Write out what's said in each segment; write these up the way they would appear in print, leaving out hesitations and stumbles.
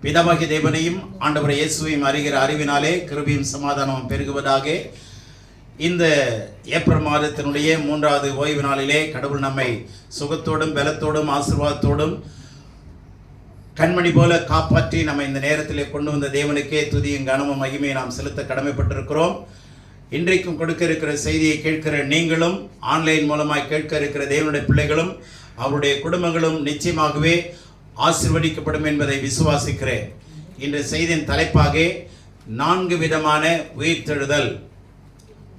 பிதாவாகிய தேவனையும் ஆண்டவர் இயேசுவையும் அறிகிற அறிவினாலே கிருபையும் சமாதானமும் பெருகுவதாக. இந்த ஏப்ரல் மாதத்தினுடைய 3வது ஓய்வு நாளிலே கடவுள் நம்மை சுகத்தோடும் பலத்தோடும் ஆசீர்வாதத்தோடும் கண்மணி போல காப்பாற்றி நம்ம இந்த நேரத்திலே கொண்டு வந்த தேவனுக்கே துதியும் கனமும் மகிமையை நாம் செலுத்த கடமைப்பட்டிருக்கிறோம். இன்றைக்கும் கொடுக்க இருக்கிற செய்தியை கேட்கிற நீங்களும், ஆன்லைன் மூலமாய் கேட்க இருக்கிற தேவனுடைய பிள்ளைகளும், அவருடைய குடும்பங்களும் நிச்சயமாகவே ஆசீர்வதிக்கப்படும் என்பதை விசுவாசிக்கிறேன். இன்று செய்தியின் தலைப்பாக 4 விதமான உயிர்த்தெழுதல்,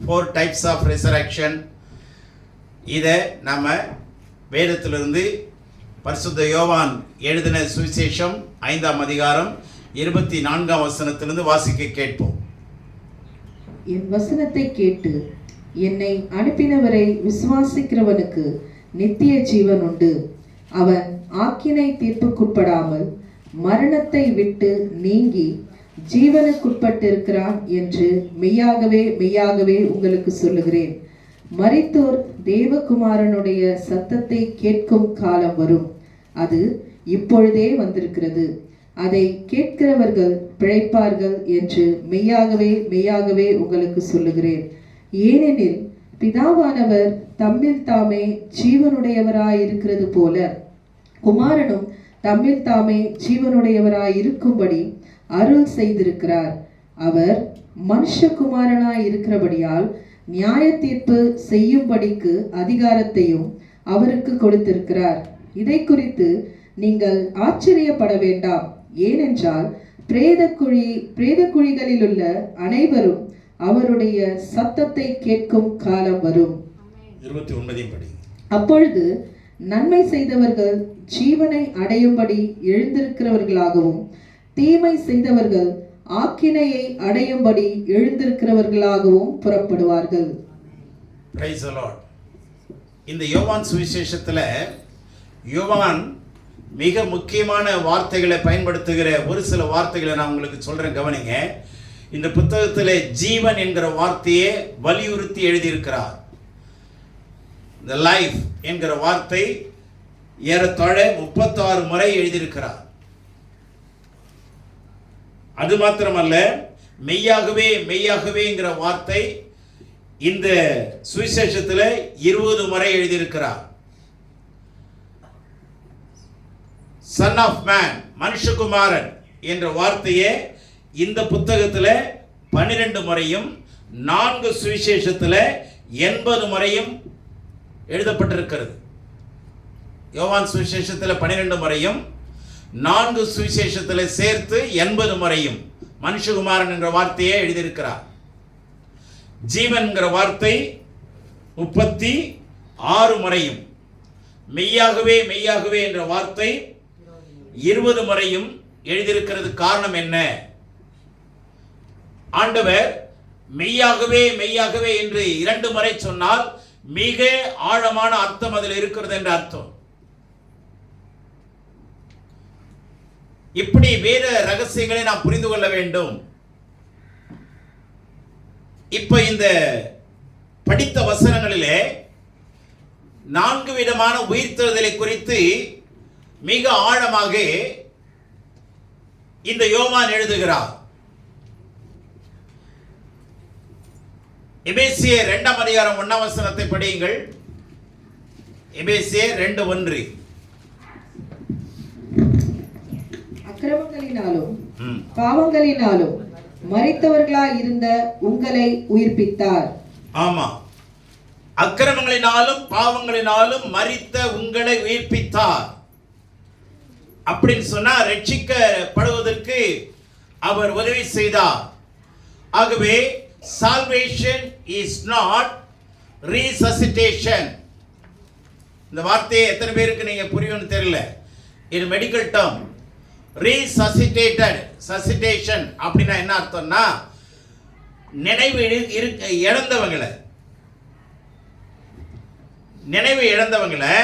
4 types of resurrection. இதை நம்ம வேதத்திலிருந்து பரிசுத்த யோவான் எழுதின சுவிசேஷம் 5ஆம் அதிகாரம் 24ஆம் வசனத்திலிருந்து வாசிக்க கேட்போம். என் வசனத்தை கேட்டு என்னை அனுப்பினவரை விசுவாசிக்கிறவனுக்கு நித்திய ஜீவன் உண்டு. அவன் ஆக்கினை தீர்ப்புக்குட்படாமல் மரணத்தை விட்டு நீங்கி ஜீவனுக்குட்பட்டிருக்கிறான் என்று மெய்யாகவே மெய்யாகவே உங்களுக்கு சொல்லுகிறேன். மரித்தோர் தேவகுமாரனுடைய சத்தத்தை கேட்கும் காலம் வரும், அது இப்பொழுதே வந்திருக்கிறது. அதை கேட்கிறவர்கள் பிழைப்பார்கள் என்று மெய்யாகவே மெய்யாகவே உங்களுக்கு சொல்லுகிறேன். ஏனெனில் பிதாவானவர் தம்மில் தாமே ஜீவனுடையவராயிருக்கிறது போல குமாரனும் தம்மில் தாமே ஜீவனுடையவராயிருக்கும்படி அருள் செய்திருக்கிறார். அவர் மனுஷகுமாரனாய் இருக்கிறபடியால் நியாய தீர்ப்பு செய்யும்படிக்கு அதிகாரத்தையும் அவருக்கு கொடுத்திருக்கிறார். இதை குறித்து நீங்கள் ஆச்சரியப்பட வேண்டாம். ஏனென்றால் பிரேத குழிகளில் உள்ள அனைவரும் அவருடைய சத்தத்தை கேட்கும் காலம் வரும். 29 படி. அப்பொழுது நன்மை செய்தவர்கள் ஜீவனை அடையும்படி எழுந்திருக்கிறவர்களாகவும், தீமை செய்தவர்கள் ஆக்கினையை அடையும்படி எழுந்திருக்கிறவர்களாகவும் புறப்படுவார்கள். Praise the Lord. இந்த யோவான் சுவிசேஷத்துல யோவான் மிக முக்கியமான வார்த்தைகளை பயன்படுத்துகிற ஒரு சில வார்த்தைகளை நான் உங்களுக்கு சொல்றேன், கவனிங்க. இந்த புத்தகத்தில் ஜீவன் என்கிற வார்த்தையை வலியுறுத்தி எழுதியிருக்கிறார். இந்த லைஃப் என்கிற வார்த்தை ஏறத்தாழ 36 முறை எழுதியிருக்கிறார். அது மாத்திரமல்ல, மெய்யாகவே மெய்யாகவேங்கிற வார்த்தை இந்த சுவிசேஷத்தில் 20 முறை எழுதியிருக்கிறார். சன் ஆஃப் மேன், மனுஷகுமாரன் என்ற வார்த்தையை இந்த புத்தகத்தில் 12 முறையும் 4 சுவிசேஷத்தில் 80 முறையும் எழுதப்பட்டிருக்கிறது. யோவான் சுவிசேஷத்தில் 12 முறையும் 4 சுவிசேஷத்தில் சேர்த்து 80 முறையும் மனுஷகுமாரன் என்ற வார்த்தையை எழுதியிருக்கிறார். ஜீவன் என்கிற வார்த்தை 36 முறையும், மெய்யாகவே மெய்யாகவே என்ற வார்த்தை 20 முறையும் எழுதியிருக்கிறது. காரணம் என்ன? ஆண்டவர் மெய்யாகவே மெய்யாகவே என்று 2 முறை சொன்னால் மிக ஆழமான அர்த்தம் அதில் இருக்கிறது என்ற அர்த்தம். இப்படி வேத ரகசியங்களை நாம் புரிந்து கொள்ள வேண்டும். இப்ப இந்த படித்த வசனங்களிலே 4 விதமான உயிர்த்தெழுதலை குறித்து மிக ஆழமாக இந்த யோவான் எழுதுகிறார். எபேசியர் 2ஆம் அதிகாரம் 1ஆம் வசனத்தை படியுங்கள். எபேசியர் 2:1. அக்கிரமங்களினாலும் பாவங்களினாலும் மரித்தவர்களாய் இருந்த உங்களை உயிர்ப்பித்தார். ஆமா, அக்கிரமங்களினாலும் பாவங்களினாலும் மரித்த உங்களை உயிர்ப்பித்தார். அப்படின்னு சொன்னா ரட்சிக்கப்படுவதற்கு அவர் உதவி செய்தார். ஆகவே salvation is not resuscitation. இந்த வார்த்தையை எத்தனை பேருக்கு நீங்க புரியும்னு தெரியல. இது மெடிக்கல் டேர்ம். resuscitated, suscitation அப்படின்னா என்ன அர்த்தம்னா, நினைவு இழந்தவங்களை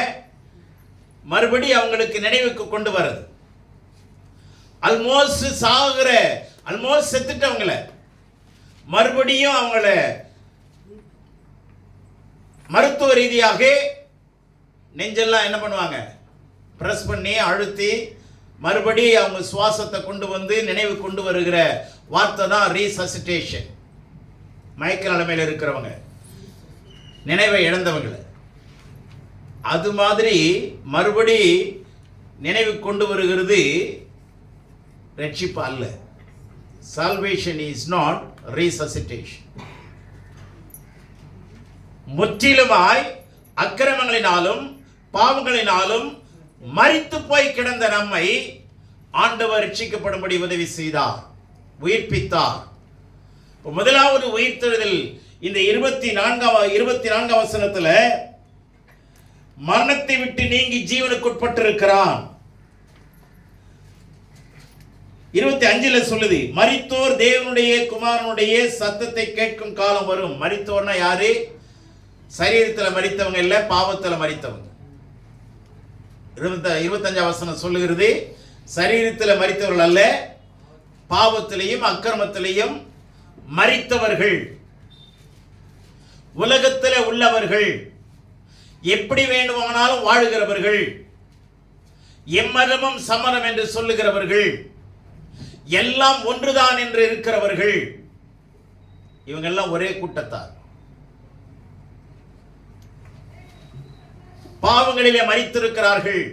மறுபடி அவங்களுக்கு நினைவுக்கு கொண்டு வர்றது. ஆல்மோஸ்ட் செத்துட்டவங்களை மறுபடியும் அவங்கள மருத்துவ ரீதியாக நெஞ்செல்லாம் என்ன பண்ணுவாங்க, பிரஸ் பண்ணி அழுத்தி மறுபடி அவங்க சுவாசத்தை கொண்டு வந்து நினைவு கொண்டு வருகிற வார்த்தை தான் ரீசசிட்டேஷன். மயக்க நிலைமையில் இருக்கிறவங்க, நினைவை இழந்தவங்களை, அது மாதிரி மறுபடி நினைவு கொண்டு வருகிறது ரட்சிப்பு அல்ல. Salvation is not resuscitation. முற்றிலுமாய் அக்கிரமங்களினாலும் பாவங்களினாலும் மரித்து போய் கிடந்த நம்மை ஆண்டவர் ரட்சிக்கப்படும்படி உதவி செய்தார், உயிர்ப்பித்தார். முதலாவது உயிர்த்தெழுதல் இந்த 24 வசனத்துல மரணத்தை விட்டு நீங்கி ஜீவனுக்குட்பட்டிருக்கிறான். 25 சொல்லுது, மரித்தோர் தேவனுடைய குமாரனுடைய சத்தத்தை கேட்கும் காலம் வரும். மரித்தோர்னா யாரு? சரீரத்தில் மரித்தவங்க இல்ல, பாவத்தில் மரித்தவங்க. 25 வசனம் சொல்லுகிறது, சரீரத்தில் மரித்தவர்கள் அல்ல, பாவத்திலையும் அக்கிரமத்திலையும் மரித்தவர்கள், உலகத்தில் உள்ளவர்கள், எப்படி வேண்டுமானாலும் வாழுகிறவர்கள், எம்மதமும் சமரம் என்று சொல்லுகிறவர்கள், எல்லாம் ஒன்றுதான் என்று இருக்கிறவர்கள், இவங்கெல்லாம் ஒரே கூட்டத்தார். பாவங்களிலே மரித்திருக்கிறார்கள்.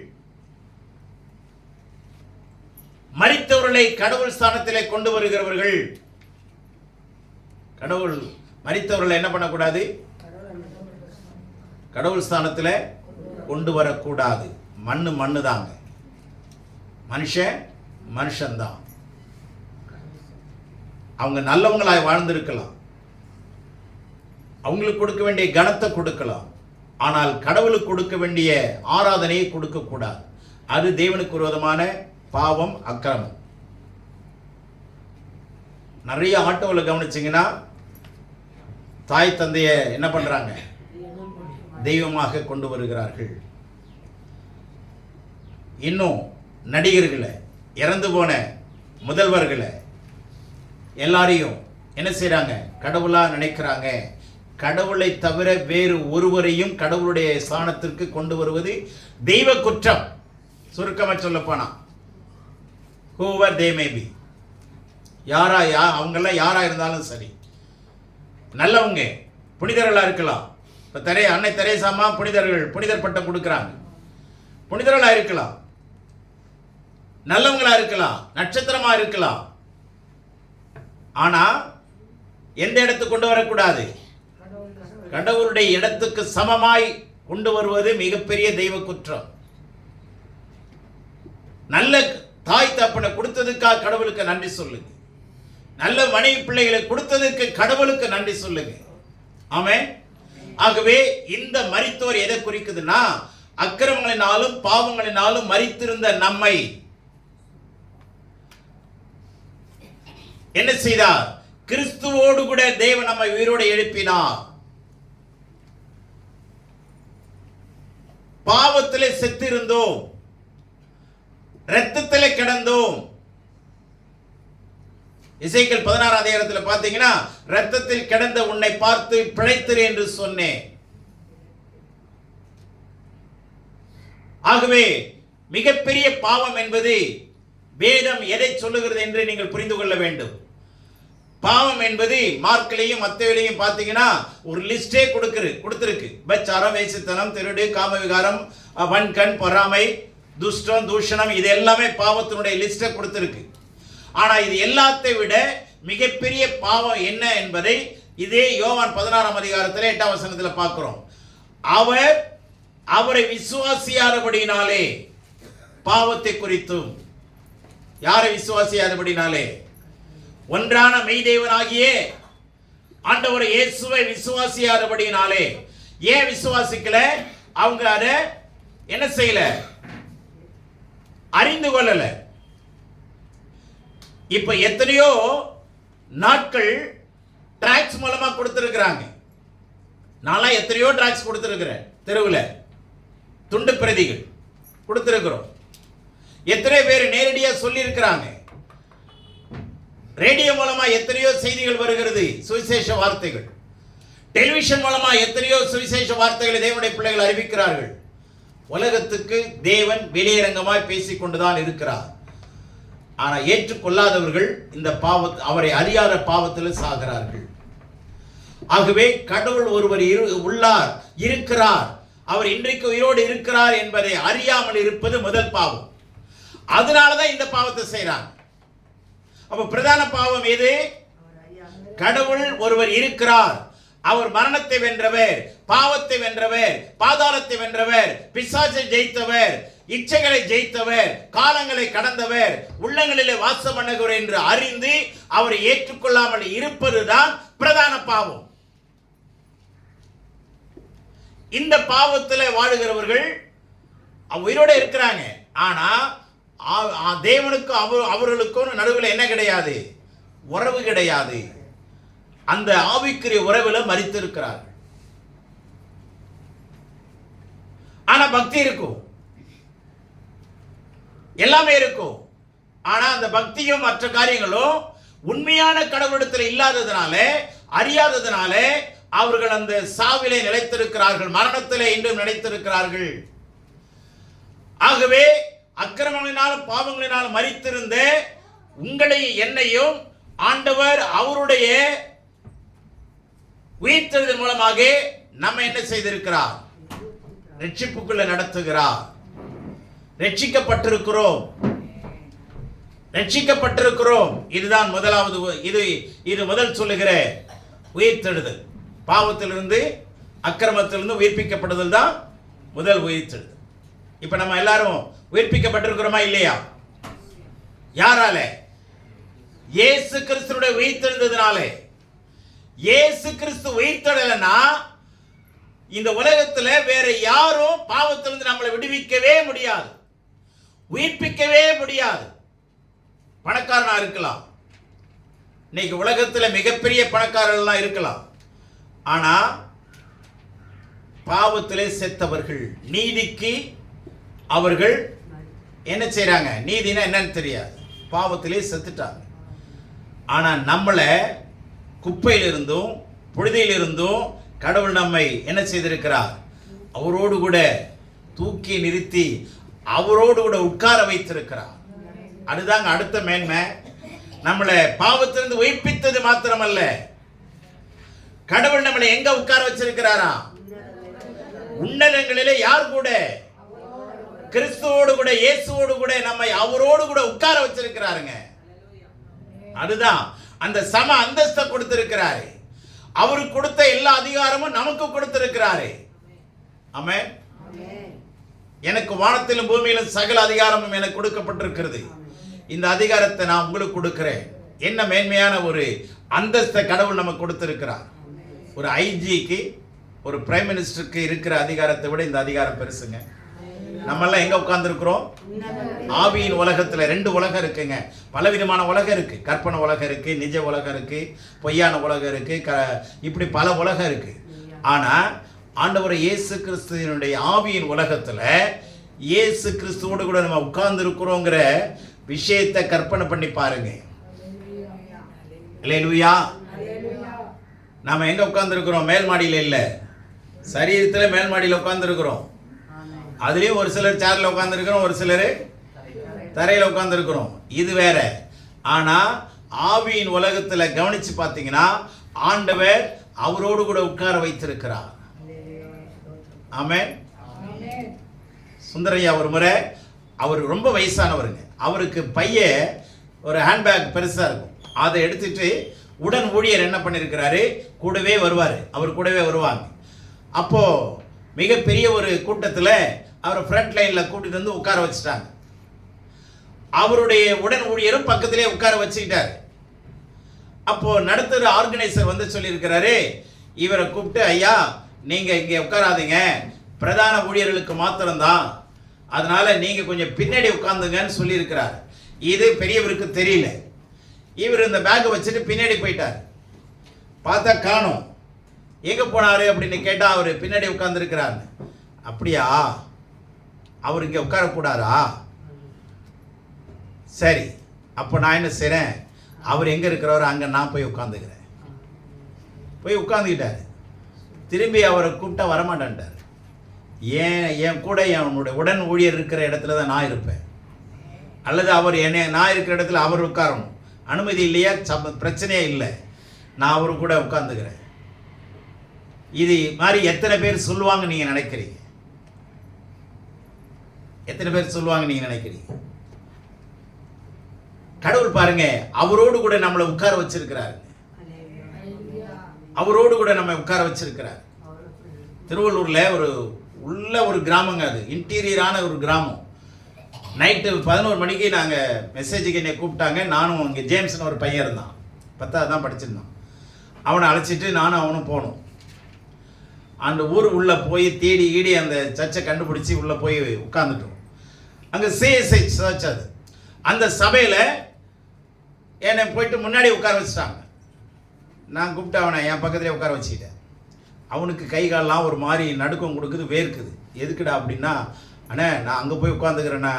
மரித்தவர்களை கடவுள் ஸ்தானத்திலே கொண்டு வருகிறவர்கள். கடவுள் மரித்தவர்களை என்ன பண்ணக்கூடாது? கடவுள் ஸ்தானத்தில் கொண்டு வரக்கூடாது. மண்ணு தாங்க, மனுஷன்தான். அவங்க நல்லவங்களாய் வாழ்ந்திருக்கலாம், அவங்களுக்கு கொடுக்க வேண்டிய கனத்தை கொடுக்கலாம், ஆனால் கடவுளுக்கு கொடுக்க வேண்டிய ஆராதனையை கொடுக்க கூடாது. அது தேவனுக்கு விரோதமான பாவம், அக்கிரமம். நிறைய ஆட்டோவில் கவனிச்சிங்கன்னா தாய் தந்தைய என்ன பண்றாங்க? தெய்வமாக கொண்டு வருகிறார்கள். இன்னும் நடிகர்களை, இறந்து போன முதல்வர்களை எல்லாரையும் என்ன செய்றாங்க? கடவுளா நினைக்கிறாங்க. கடவுளை தவிர வேறு ஒருவரையும் கடவுளுடைய ஸ்தானத்திற்கு கொண்டு வருவது தெய்வ குற்றம். சுருக்கமாக சொல்ல போனா, whoever they may be, அவங்கெல்லாம் யாரா இருந்தாலும் சரி, நல்லவங்க, புனிதர்களா இருக்கலாம். இப்போ அன்னை தெரேசாமா புனிதர் பட்டம் கொடுக்குறாங்க. புனிதர்களா இருக்கலாம், நல்லவங்களா இருக்கலாம், நட்சத்திரமா இருக்கலாம். ஆனா எந்த இடத்துக்கு கொண்டு வரக்கூடாது? கடவுளுடைய இடத்துக்கு சமமாய் கொண்டு வருவது மிகப்பெரிய தெய்வ குற்றம். நல்ல தாய் தப்பனை கொடுத்ததுக்காக கடவுளுக்கு நன்றி சொல்லுங்க. நல்ல மனைவி பிள்ளைகளை கொடுத்ததுக்கு கடவுளுக்கு நன்றி சொல்லுங்க. ஆமென். ஆகவே இந்த மரித்தோர் எதை குறிக்குதுன்னா, அக்கிரமங்களினாலும் பாவங்களினாலும் மரித்திருந்த நம்மை என்ன செய்தார்? கிறிஸ்துவோடு கூட தேவன் நம்மை உயிரோடு எழுப்பினார். பாவத்திலே செத்திருந்தோம், இரத்தத்திலே கிடந்தோம். எசேக்கியேல் 16 அதிகாரத்தில் பார்த்தீங்கன்னா, இரத்தத்தில் கிடந்த உன்னை பார்த்து பிழைத்திரு என்று சொன்னேன். ஆகவே மிகப்பெரிய பாவம் என்பது வேதம் எதை சொல்லுகிறது என்று நீங்கள் புரிந்து கொள்ள வேண்டும். பாவம் என்பது மார்க்கிலையும் மத்தேயுவிலையும் பார்த்தீங்கன்னா ஒரு லிஸ்டே கொடுத்திருக்கு. பச்சாரம், வேசித்தனம், திருடு, காமவிகாரம், வன்கண், பொறாமை, துஷ்டம், தூஷணம், இது எல்லாமே பாவத்தினுடைய லிஸ்டை கொடுத்திருக்கு. ஆனா இது எல்லாத்தை விட மிகப்பெரிய பாவம் என்ன என்பதை இதே யோவான் 16 அதிகாரத்தில் 8 வசனத்தில் பார்க்கிறோம். அவரை விசுவாசியாதபடினாலே, பாவத்தை குறித்தும், யாரை விசுவாசியாதபடினாலே? ஒன்றான மெய்தேவனாகிய ஆண்டவர் இயேசுவை விசுவாசியாதபடினாலே. ஏன் விசுவாசிக்கல? அவங்க அதை என்ன செய்யல? அறிந்து கொள்ளல. இப்ப எத்தனையோ நாட்கள் டிராக்ஸ் மூலமா கொடுத்திருக்கிறாங்க. நான் எத்தனையோ டிராக்ஸ் கொடுத்திருக்கிறேன். தெருவில் துண்டு பிரதிகள் கொடுத்திருக்கிறோம். எத்தனை பேர் நேரடியா சொல்லி இருக்கிறாங்க. ரேடியோ மூலமா எத்தனையோ செய்திகள் வருகிறது, சுவிசேஷ வார்த்தைகள். டெலிவிஷன் மூலமா எத்தனையோ சுவிசேஷ வார்த்தைகளை தேவனுடைய பிள்ளைகள் அறிவிக்கிறார்கள். உலகத்துக்கு தேவன் வெளியரங்கமாய் பேசிக்கொண்டுதான் இருக்கிறார். ஆனால் ஏற்றுக்கொள்ளாதவர்கள் இந்த அவரை அறியாத பாவத்தில் சாகிறார்கள். ஆகவே கடவுள் ஒருவர் உள்ளார், இருக்கிறார், அவர் இன்றைக்கு உயிரோடு இருக்கிறார் என்பதை அறியாமல் இருப்பது முதல் பாவம். அதனாலதான் இந்த பாவத்தை செய்யறாங்க. அப்ப பிரதான பாவம் எது? கடவுள் ஒருவர் இருக்கிறார், அவர் மரணத்தை வென்றவர், பாவத்தை வென்றவர், பாதாளத்தை வென்றவர், பிசாசை ஜெயித்தவர், இச்சைகளை ஜெயித்தவர், காலங்களை கடந்தவர், உள்ளங்களிலே வாசம் பண்ணுகிறவர் என்று அறிந்து அவரை ஏற்றுக்கொள்ளாமல் இருப்பதுதான் பிரதான பாவம். இந்த பாவத்தில் வாழுகிறவர்கள் உயிரோட இருக்கிறாங்க. ஆனா தேவனுக்கும் அவர்களுக்கும் நடுவில் என்ன கிடையாது? உறவு கிடையாது. அந்த ஆவிக்குரிய உறவுல மரித்து இருக்கிறார்கள். ஆனா பக்தி இருக்கும், எல்லாமே இருக்கும். ஆனா அந்த பக்தியும் மற்ற காரியங்களும் உண்மையான கடவுளிடத்தில் இல்லாததுனால, அறியாததுனால அவர்கள் அந்த சாவிலே நிலைத்திருக்கிறார்கள், மரணத்திலே இன்றும் நிலைத்திருக்கிறார்கள். ஆகவே அக்கிரமங்களினாலும் பாவங்களினாலும் மரித்திருந்த உங்களை என்னையும் ஆண்டவர் அவருடைய உயிர்த்தெழுதல் மூலமாக நம்ம என்ன செய்திருக்கிறார்? ரட்சிப்புக்குள்ள நடத்துகிறார். ரட்சிக்கப்பட்டிருக்கிறோம், ரட்சிக்கப்பட்டிருக்கிறோம். இதுதான் முதலாவது. இது முதல் சொல்லுகிற உயிர்த்தெழுதல். பாவத்திலிருந்து அக்கிரமத்திலிருந்து உயிர்ப்பிக்கப்படுதல் தான் முதல் உயிர்த்தெழுதல். இப்ப நம்ம எல்லாரும் உயிர்ப்பிக்கப்பட்டிருக்கிறோமா இல்லையா? யாரால? இயேசு கிறிஸ்துவுடைய உயிர்த்தெழுந்ததினாலே. இயேசு கிறிஸ்து உயிர்த்தெழலைன்னா இந்த உலகத்தில் வேற யாரும் பாவத்திலிருந்து நம்மளை விடுவிக்கவே முடியாது, உயிர்ப்பிக்கவே முடியாது. பணக்காரனா இருக்கலாம், இன்னைக்கு உலகத்தில் மிகப்பெரிய பணக்காரர்கள்லாம் இருக்கலாம். ஆனா பாவத்திலே செத்தவர்கள், நீதிக்கு அவர்கள் என்ன செய்றாங்க? நீதினா என்னன்னு தெரியாது, பாவத்திலே செத்துட்டாங்க. ஆனா நம்மளை குப்பையிலிருந்தும் புழுதியிலிருந்தும் கடவுள் நம்மை என்ன செய்திருக்கிறார்? அவரோடு கூட தூக்கி நிறுத்தி அவரோடு கூட உட்கார வைத்திருக்கிறார். அதுதாங்க அடுத்த மேன்மை. நம்மளை பாவத்திலிருந்து உயிர்ப்பித்தது மாத்திரமல்ல, கடவுள் நம்மளை எங்க உட்கார வச்சிருக்கிறாரா? உன்னதங்களிலே. யார் கூட? கிறிஸ்துவோடு கூட, இயேசுவோடு கூட நம்மை அவரோடு கூட உட்கார வச்சிருக்கிறாருங்க. அதுதான் அந்த சம அந்தஸ்தை கொடுத்திருக்கிறாரு. அவருக்கு கொடுத்த எல்லா அதிகாரமும் நமக்கு கொடுத்திருக்கிறாரு. ஆமென். எனக்கு வானத்திலும் பூமியிலும் சகல அதிகாரமும் எனக்கு கொடுக்கப்பட்டிருக்கிறது. இந்த அதிகாரத்தை நான் உங்களுக்கு கொடுக்கிறேன். என்ன மேன்மையான ஒரு அந்தஸ்தை கடவுள் நமக்கு கொடுத்திருக்கிறார். ஒரு ஐஜிக்கு, ஒரு பிரைம் மினிஸ்டருக்கு இருக்கிற அதிகாரத்தை விட இந்த அதிகாரம் பெருசுங்க. நம்ம எல்லாம் எங்க உட்கார்ந்து இருக்கிறோம்? ஆவியின் உலகத்துல. ரெண்டு உலகம் இருக்குங்க, பலவிதமான உலகம் இருக்கு. கற்பனை உலகம் இருக்கு, நிஜ உலகம் இருக்கு, பொய்யான உலகம் இருக்கு, இப்படி பல உலகம் இருக்கு. ஆனா ஆண்டவர் இயேசு கிறிஸ்துவினுடைய ஆவியின் உலகத்துல இயேசு கிறிஸ்துவோடு கூட நம்ம உட்கார்ந்து இருக்கிறோங்கிற விஷயத்தை கற்பனை பண்ணி பாருங்க. அல்லேலூயா. நாம எங்க உட்கார்ந்து இருக்கிறோம்? மேல் மாடியில இல்ல, சரீரத்துல மேல் மாடியில உட்கார்ந்து இருக்கிறோம். அதுலயும் ஒரு சிலர் சேர்ல உட்கார்ந்து இருக்கிறோம், ஒரு சிலர் தரையில உட்கார்ந்து இருக்கிறோம். இது வேற. ஆனா ஆவியின் உலகத்துல கவனிச்சு பார்த்தீங்கன்னா ஆண்டவர் அவரோடு கூட உட்கார வைத்திருக்கிறார். ஆமென். சுந்தரையா ஒரு முறை, அவர் ரொம்ப வயசானவருங்க, அவருக்கு பைய ஒரு ஹேண்ட்பேக் பெருசா இருக்கும், அதை எடுத்துட்டு உடன் ஊழியர் என்ன பண்ணிருக்கிறாரு, கூடவே வருவார், அவர் கூடவே வருவாங்க. அப்போ மிகப்பெரிய ஒரு கூட்டத்தில் அவரை ஃப்ரண்ட் லைன்ல கூட்டிட்டு வந்து உட்கார வச்சுட்டாங்க. அவருடைய உடன் ஊழியரும் பக்கத்திலே உட்கார வச்சுக்கிட்டார். அப்போ நடத்துகிற ஆர்கனைசர் வந்து சொல்லியிருக்கிறாரு, இவரை கூப்பிட்டு, ஐயா நீங்க இங்கே உட்காராதீங்க, பிரதான ஊழியர்களுக்கு மாத்திரம்தான், அதனால நீங்க கொஞ்சம் பின்னாடி உட்கார்ந்துங்கன்னு சொல்லியிருக்கிறார். இது பெரியவருக்கு தெரியல. இவர் இந்த பேக்கை வச்சுட்டு பின்னாடி போயிட்டார். பார்த்தா காணோம். எங்க போனாரு அப்படின்னு கேட்டா அவர் பின்னாடி உட்கார்ந்துருக்கிறார். அப்படியா, அவர் இங்கே உட்காரக்கூடாதா? சரி, அப்போ நான் என்ன செய்கிறேன், அவர் எங்கே இருக்கிறாரோ அங்கே நான் போய் உட்காந்துக்கிறேன். போய் உட்காந்துக்கிட்டார். திரும்பி அவரை கூப்பிட்டா வரமாட்டேன்ட்டார். என் கூட என்னுடைய உடன் ஊழியர் இருக்கிற இடத்துல தான் நான் இருப்பேன். அல்லது அவர் என்னை நான் இருக்கிற இடத்துல அவர் உட்காரணும். அனுமதி இல்லையா? பிரச்சனையே இல்லை, நான் அவரு கூட உட்கார்ந்துக்கிறேன். இது மாதிரி எத்தனை பேர் சொல்லுவாங்க நீங்க நினைக்கிறீங்க? எத்தனை பேர் சொல்லுவாங்க நீங்க நினைக்கிறீங்க? கடவுள் பாருங்க, அவரோடு கூட நம்மளை உட்கார வச்சிருக்கிறாரு. அவரோடு கூட நம்ம உட்கார வச்சிருக்கிறார். திருவள்ளூர்ல ஒரு கிராமங்க, அது இன்டீரியரான ஒரு கிராமம். நைட்டு 11 மணிக்கு நாங்கள் மெசேஜுக்கு என்னை கூப்பிட்டாங்க. நானும் இங்கே ஜேம்ஸ்னு ஒரு பையன் இருந்தான், 10வது தான் படிச்சிருந்தான். அவனை அழைச்சிட்டு நானும் அவனும் போனோம். அந்த ஊர் உள்ளே போய் தேடி அந்த சர்ச்சை கண்டுபிடிச்சி உள்ளே போய் உட்காந்துட்டோம். அங்கே சிஎஸ்ஐ சர்ச் அது. அந்த சபையில் என்னை போயிட்டு முன்னாடி உட்கார வச்சுட்டாங்க. நான் கூப்பிட்டு அவனை என் பக்கத்துலேயே உட்கார வச்சுக்கிட்டேன். அவனுக்கு கை காலெலாம் ஒரு மாதிரி நடுக்கம் கொடுக்குது, வேர்க்குது. எதுக்குடா அப்படின்னா, அண்ணே நான் அங்கே போய் உட்காந்துக்கிறேண்ணா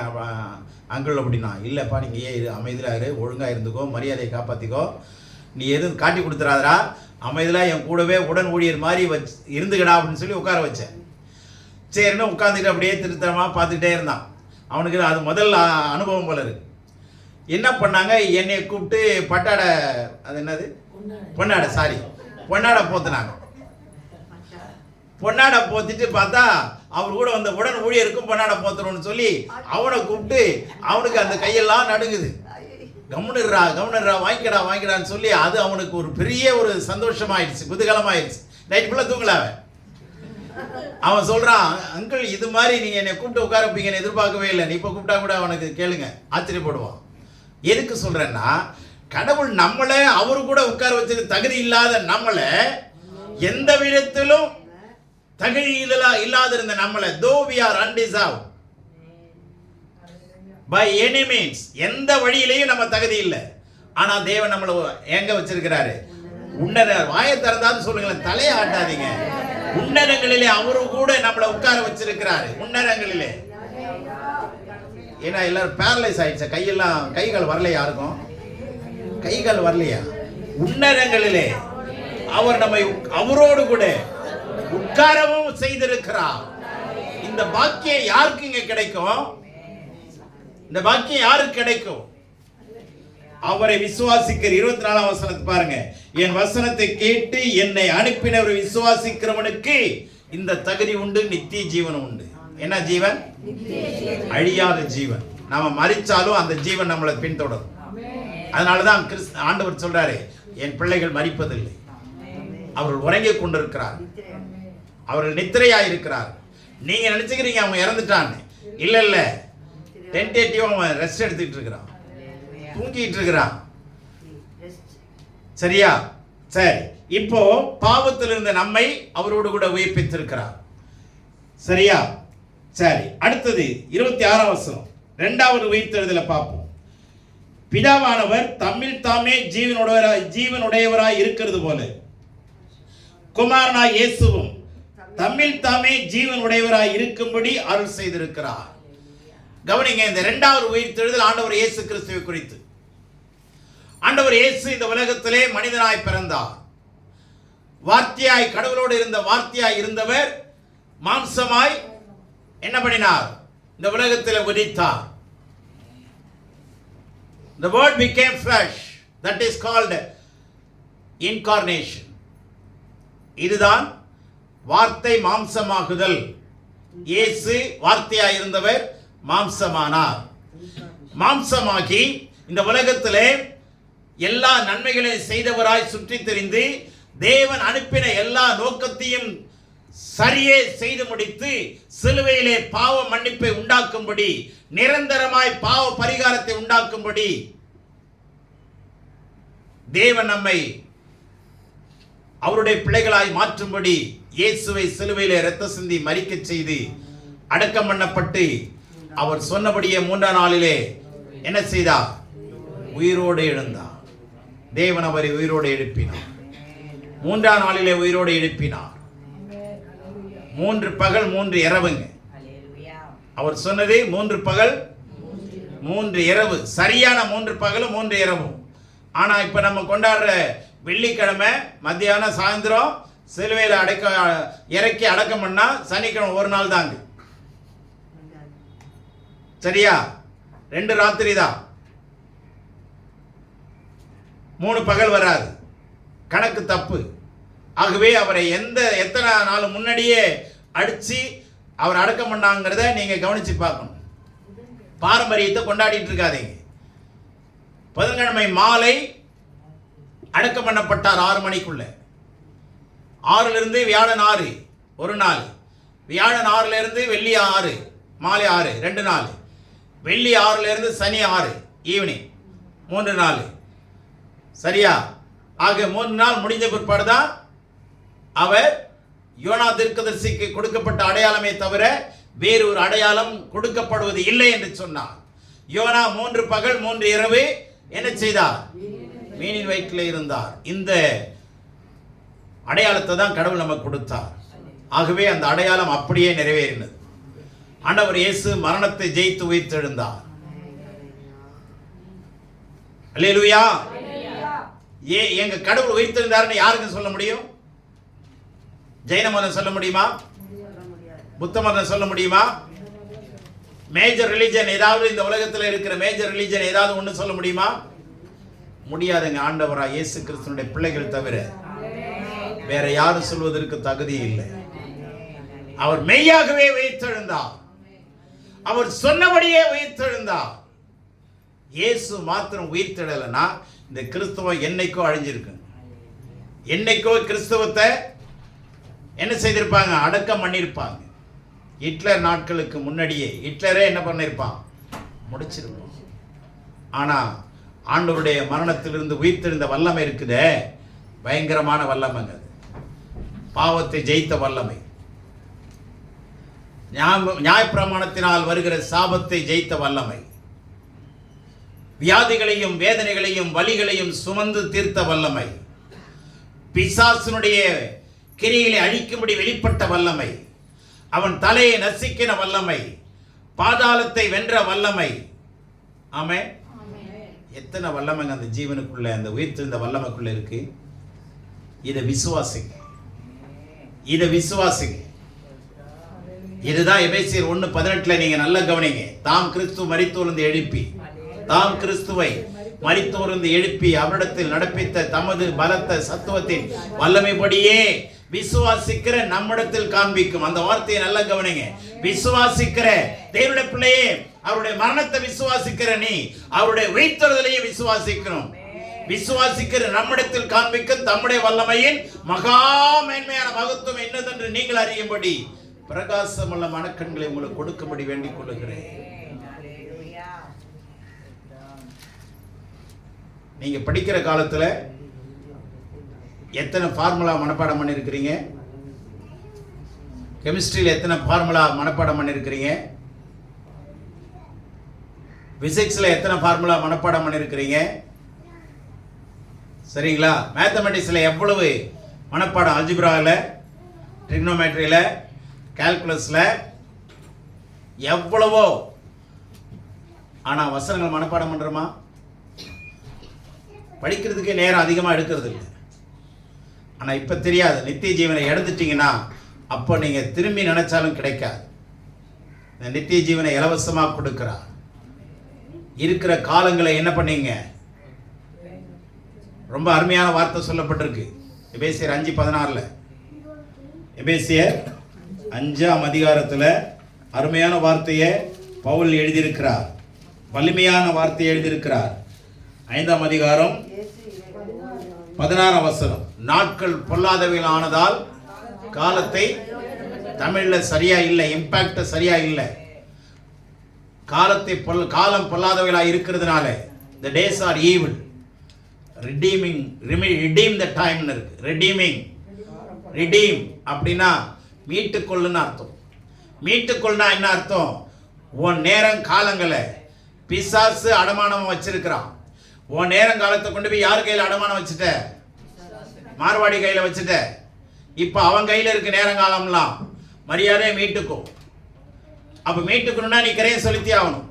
அங்கிள் அப்படின்னா. இல்லைப்பா, நீங்கள் ஏன் இரு, அமைதியாக இரு, ஒழுங்காக இருந்துக்கோ, மரியாதையை காப்பாற்றிக்கோ, நீ எதுவும் காட்டி கொடுத்துறாதரா, அமைதியாக என் கூடவே உடன் ஊழியர் மாதிரி இருந்துக்கடா அப்படின்னு சொல்லி உட்கார வச்சேன். சரின்னு உட்காந்துட்டு அப்படியே திருத்தரமாக பார்த்துக்கிட்டே இருந்தான். அவனுக்கு அது முதல் அனுபவம் போல இருக்கு. என்ன பண்ணாங்க, என்னை கூப்பிட்டு பட்டாடை, அது என்னது, பொன்னாடை போத்துனாங்க. பொன்னாடை போத்திட்டு பார்த்தா அவர் கூட வந்த உடன் ஊழியருக்கும் பொன்னாடை போத்துறோன்னு சொல்லி அவனை கூப்பிட்டு அவனுக்கு அந்த கையெல்லாம் நடுங்குது. கவனிடுறா வாங்கிக்கடான்னு சொல்லி அது அவனுக்கு ஒரு பெரிய ஒரு சந்தோஷமாயிடுச்சு, குதூகலமாயிடுச்சு. நைட் ஃபுல்லாக தூங்கல அவன் சொல்றான், அங்கிள் இது மாதிரி நீங்க என்னை கூப்பிட்டு உட்கார வைப்பீங்கன்னு எதிர்பார்க்கவே இல்லை, நீ இப்போ கூப்பிட்டா கூட அவனுக்கு கேளுங்க ஆச்சரியப்படுவான். எதுக்கு சொல்றேன்னா, கடவுள் நம்மளை அவரு கூட உட்கார வச்சது தகுதி இல்லாத நம்மளை, எந்த விதத்திலும் தகுதி இல்லாத இருந்த நம்மளை, though we are undeserved by any means, எந்த வழியிலையும் நம்ம தகுதி இல்லை. ஆனா தேவன் நம்மளை எங்க வச்சிருக்கிறாரு? உன்னத வாயை திறந்தான்னு சொல்லுங்களேன், தலையை ஆட்டாதீங்க. உன்னதங்களிலே அவரு கூட நம்மளை உட்கார வச்சிருக்கிறாரு, உன்னதங்களிலே. ஏன்னா எல்லாரும் பேரலைஸ் ஆயிடுச்சா, கைகள் வரலையா? யாருக்கும் கைகள் வரலையா? உன்னதங்களிலே அவர் நம்மை அவரோடு கூட உட்காரவும் செய்திருக்கிறார். இந்த பாக்கியம் யாருக்கு இங்க கிடைக்கும்? இந்த பாக்கியம் யாருக்கு கிடைக்கும்? அவரை விசுவாசிக்கிற 24ஆம் வசனத்தை பாருங்க. என் வசனத்தை கேட்டு என்னை அனுப்பினவரை விசுவாசிக்கிறவனுக்கு இந்த தகுதி உண்டு, நித்திய ஜீவன் உண்டு. என்ன ஜீவன்? அழியாத ஜீவன். நாம மரிச்சாலும் அந்த ஜீவன் நம்மளை பின்தொடரும். அதனாலதான் ஆண்டவர் சொல்றாரு, என் பிள்ளைகள் மரிப்பதில்லை, அவர்கள் உறங்கிக் கொண்டிருக்கிறார், அவர்கள் நித்திரையா இருக்கிறார். நீங்க நினைச்சுக்கிறீங்க அவங்க இறந்துட்டான்னு. இல்ல, டென்டேட்டிவா அவன் ரெஸ்ட் எடுத்துக்கிட்டு இருக்கிறான், தூங்கிட்டு இருக்கிறான். சரியா? சரி, இப்போ பாவத்தில் இருந்த நம்மை அவரோடு கூட உயிர்ப்பித்திருக்கிறார். சரியா? சரி, அடுத்தது 26ஆம் வசனம், 2வது உயிர்த்தெழுதலை பார்ப்போம். பிதாவானவர் தம்மில் தாமே ஜீவனுடையவராய் இருக்கிறது போல குமாரனாய் இயேசுவும் தம்மில் தாமே ஜீவனுடையவராய் இருக்கும்படி அருள் செய்திருக்கிறார். கவனிங்க, இந்த 2வது உயிர்த்தெழுதல் ஆண்டவர் இயேசு கிறிஸ்துவை குறித்து. ஆண்டவர் இயேசு இந்த உலகத்திலே மனிதனாய் பிறந்தார். வார்த்தையாய், கடவுளோடு இருந்த வார்த்தையாய் இருந்தவர் மாம்சமாய் என்ன பண்ணினார்? இந்த உலகத்தில் உதித்தார். The word became flesh, that is called incarnation. இதுதான் வார்த்தை மாம்சமாகுதல். இயேசு வார்த்தையாய் இருந்தவர் மாம்சமானார். மாம்சமாகி இந்த உலகத்திலே எல்லா நன்மைகளையும் செய்தவராய் சுற்றி திரிந்து தேவன் அனுப்பின எல்லா நோக்கத்தையும் சரியே செய்து முடித்து சிலுவையிலே பாவ மன்னிப்பை உண்டாக்கும்படி, நிரந்தரமாய் பாவ பரிகாரத்தை உண்டாக்கும்படி தேவன் நம்மை அவருடைய பிள்ளைகளாய் மாற்றும்படி இயேசுவை சிலுவையிலே இரத்த சிந்தி மரிக்க செய்து அடக்கம் பண்ணப்பட்டு அவர் சொன்னபடியே 3ஆம் நாளிலே என்ன செய்தார்? உயிரோடு எழுந்தார். தேவன் அவரை உயிரோடு எழுப்பினார். 3ஆம் நாளிலே உயிரோடு எழுப்பினார். 3 பகல் 3 இரவுங்க. அவர் சொன்னது 3 பகல் 3 இரவு, சரியான 3 பகலும் 3 இரவும். ஆனா இப்ப நம்ம கொண்டாடுற வெள்ளிக்கிழமை மத்தியானம் சாயந்தரம் சிலுவையில் இறக்கி அடக்கம் பண்ணா சனிக்கிழமை ஒரு நாள் தாங்க. சரியா? 2 ராத்திரி தான், 3 பகல் வராது, கணக்கு தப்பு. ஆகவே அவரை எத்தனை நாள் முன்னாடியே அடிச்சு அவர் அடக்கம் பண்ணாங்கிறத நீங்க கவனிச்சு பார்க்கணும். பாரம்பரியத்தை கொண்டாடிட்டு இருக்காதீங்க. புதன்கிழமை மாலை அடக்கம் பண்ணப்பட்டார் 6 மணிக்குள்ள. 6 வியாழன் 6 ஒரு நாள், வியாழன் 6 வெள்ளி 6 மாலை 6 2 நாள், வெள்ளி 6 சனி 6 ஈவினிங் 3 நாள். சரியா? ஆக 3 நாள் முடிஞ்ச பிற்பாடு தான் அவர் யோனா தீர்க்கதரிசிக்கு கொடுக்கப்பட்ட அடையாளமே தவிர வேறு ஒரு அடையாளம் கொடுக்கப்படுவது இல்லை என்று சொன்னார். யோனா 3 பகல் 3 இரவு என்ன செய்தார்? மீனின் வயிற்றில் இருந்தார். இந்த அடையாளத்தை தான் கடவுள் நமக்கு கொடுத்தார். ஆகவே அந்த அடையாளம் அப்படியே நிறைவேறினது. ஆண்டவர் இயேசு மரணத்தை ஜெயித்து உயிர்த்தெழுந்தார். அல்லேலூயா. எங்க கடவுள் உயிர்த்தெழுந்தார்னு யாருக்கு சொல்ல முடியும்? ஜெயின மதம் சொல்ல முடியுமா? புத்த மதம் சொல்ல முடியுமா? மேஜர் ரிலிஜன் ஏதாவது இந்த உலகத்தில் இருக்கிற மேஜர் ரிலிஜன் ஏதாவது ஒன்று சொல்ல முடியுமா? முடியாதுங்க. ஆண்டவராக இயேசு கிறிஸ்துனுடைய பிள்ளைகள் தவிர வேற யாரும் சொல்வதற்கு தகுதி இல்லை. அவர் மெய்யாகவே உயிர்த்தெழுந்தார். அவர் சொன்னபடியே உயிர்த்தெழுந்தார். இயேசு மாத்திரம் உயிர்த்தெழலைன்னா இந்த கிறிஸ்தவம் என்னைக்கோ அழிஞ்சிருக்கு. என்னைக்கோ கிறிஸ்தவத்தை என்ன செய்திருப்பாங்க? அடக்கம் பண்ணியிருப்பாங்க. ஹிட்லர் நாட்களுக்கு முன்னாடியே ஹிட்லரே என்ன பண்ணியிருப்பான்? முடிச்சிருப்பான். ஆனால் ஆண்டவருடைய மரணத்திலிருந்து உயிர்த்தெழுந்த வல்லமை இருக்குதே, பயங்கரமான வல்லமைங்க. பாவத்தை ஜெயித்த வல்லமை, நியாயப்பிரமாணத்தினால் வருகிற சாபத்தை ஜெயித்த வல்லமை, வியாதிகளையும் வேதனைகளையும் வலிகளையும் சுமந்து தீர்த்த வல்லமை, பிசாசினுடைய கிரிகளை அழிக்கும்படி வெளிப்பட்ட வல்லமை, அவன் தலையை நசுக்கின வல்லமை, பாதாளத்தை வென்ற வல்லமை. ஆமே. எத்தனை வல்லமைங்க அந்த ஜீவனுக்குள்ள, அந்த உயிர்த்தெழுந்த வல்லமைக்குள்ள இருக்கு. இதை விசுவாசிங்க, இதை விசுவாசிங்க. இதுதான் எபேசியர் 1:18 நீங்க நல்லா கவனிங்க. தாம் கிறிஸ்து மரித்தோர்ந்து எழுப்பி, தாம் கிறிஸ்துவை மரித்தோர்ந்து எழுப்பி அவரிடத்தில் நடப்பித்த தமது பலத்த சத்துவத்தின் வல்லமைப்படியே விசுவாசிக்கிற நம்மிடத்தில் காண்பிக்கும். அந்த வார்த்தையை நல்லா கவனிங்க. விசுவாசிக்கிற தேவனுடைய பிள்ளையே, அவருடைய மரணத்தை விசுவாசிக்கிற நீ அவருடைய உயிர்த்தெழுதலையே விசுவாசிக்கணும். விசுவாசிக்கிற நம்மிடத்தில் காண்பிக்கும் தம்முடைய வல்லமையின் மகா மேன்மையான மகத்துவம் என்னதென்று நீங்கள் அறியும்படி பிரகாசமுள்ள மனக்கண்களை உங்களுக்கு கொடுக்கும்படி வேண்டிக் கொள்ளுகிறேன். நீங்க படிக்கிற காலத்துல எத்தனை ஃபார்முலா மனப்பாடம் பண்ணியிருக்கிறீங்க? கெமிஸ்ட்ரியில் எத்தனை ஃபார்முலா மனப்பாடம் பண்ணியிருக்கிறீங்க? பிசிக்ஸில் எத்தனை ஃபார்முலா மனப்பாடம் பண்ணியிருக்கிறீங்க? சரிங்களா? மேத்தமெட்டிக்ஸில் எவ்வளவு மனப்பாடம்? அல்ஜிப்ராவில், ட்ரிக்னோமெட்ரியில், கால்குலஸில் எவ்வளவோ. ஆனால் வசனங்கள் மனப்பாடம் பண்ணுறோமா? படிக்கிறதுக்கே நேரம் அதிகமாக எடுக்கிறது இல்லை. ஆனால் இப்போ தெரியாது. நித்திய ஜீவனை இழந்துட்டீங்கன்னா அப்போ நீங்கள் திரும்பி நினைச்சாலும் கிடைக்காது. இந்த நித்திய ஜீவனை இலவசமாக கொடுக்கிறார். இருக்கிற காலங்களை என்ன பண்ணீங்க? ரொம்ப அருமையான வார்த்தை சொல்லப்பட்டிருக்கு எபேசியர் 5:16. எபேசியர் 5ஆம் அதிகாரத்தில் அருமையான வார்த்தையை பவுல் எழுதியிருக்கிறார். வலிமையான வார்த்தையை எழுதியிருக்கிறார். 5ஆம் அதிகாரம் 16ஆம் வசனம். நாட்கள் பொல்லாதவைகள் ஆனதால் காலத்தை, தமிழில் சரியா இல்லை, இம்பாக்ட் சரியா இல்லை. காலம் பொல்லாதவைகளாக இருக்கிறதுனால the days are evil, redeem the time இருக்கு. redeem அப்படின்னா மீட்டுக்கொள்ளுன்னு அர்த்தம். மீட்டுக்கொள்ளுனா என்ன அர்த்தம்? உன் நேரம் காலங்களை பிசாசு அடமானம் வச்சிருக்கிறான். உன் நேரம் காலத்தை கொண்டு போய் யார் கையில் அடமானம் வச்சுட்ட? மார்வாடி கையில் வச்சுட்ட. இப்போ அவன் கையில் இருக்க நேரங்காலம்லாம் மரியாதையை மீட்டுக்கும். அப்போ மீட்டுக்கணும்னா நீ கரையை செலுத்தி ஆகணும்.